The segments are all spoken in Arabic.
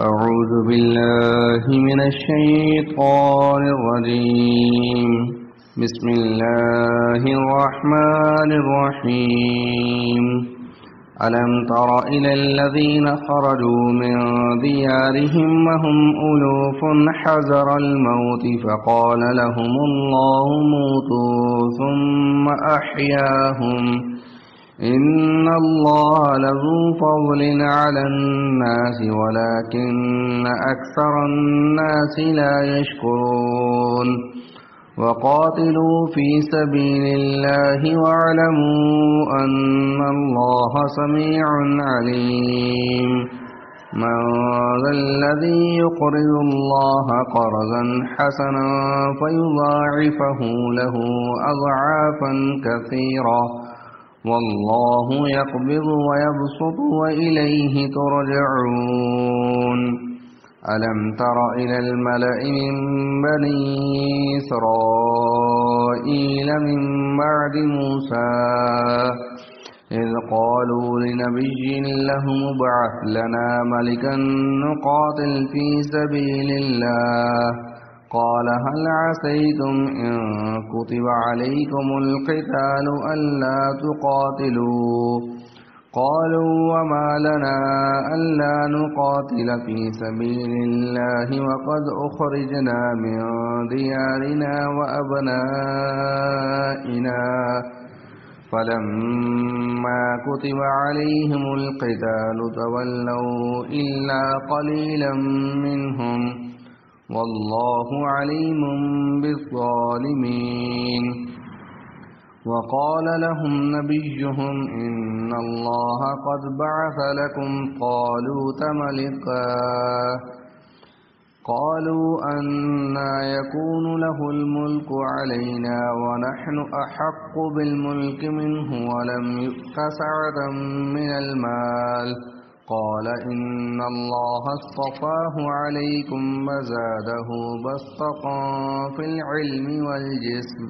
أعوذ بالله من الشيطان الرجيم. بسم الله الرحمن الرحيم. ألم تر إلى الذين خرجوا من ديارهم وهم ألوف حذر الموت فقال لهم الله موتوا ثم أحياهم إن الله لذو فضل على الناس ولكن أكثر الناس لا يشكرون. وقاتلوا في سبيل الله واعلموا أن الله سميع عليم. من ذا الذي يقرض الله قرضا حسنا فيضاعفه له أضعافا كثيرة والله يقبض ويبسط وإليه ترجعون. ألم تر إلى الملأ من بني إسرائيل من بعد موسى إذ قالوا لنبي له ابعث لنا ملكا نقاتل في سبيل الله قال هل عسيتم إن كتب عليكم القتال ألا تقاتلوا قالوا وما لنا ألا نقاتل في سبيل الله وقد أخرجنا من ديارنا وأبنائنا فلما كتب عليهم القتال تولوا إلا قليلا منهم والله عليم بالظالمين. وقال لهم نبيهم إن الله قد بعث لكم طالوت ملكا قالوا أنى يكون له الملك علينا ونحن أحق بالملك منه ولم يؤت سعة من المال قال إن الله اصطفاه عليكم وزاده بسطة في العلم والجسم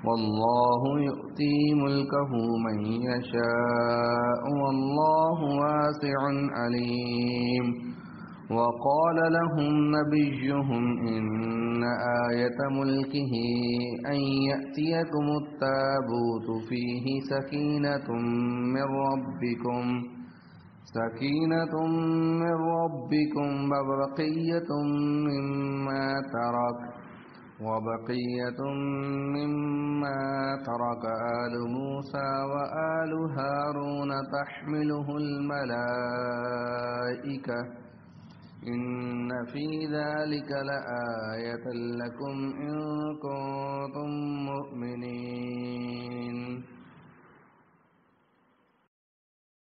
والله يؤتي ملكه من يشاء والله واسع عليم. وقال لهم نبيهم إن آية ملكه أن يأتيكم التابوت فيه سكينة من ربكم وبقية مما ترك آل موسى وآل هارون تحمله الملائكة إن في ذلك لآية لكم إن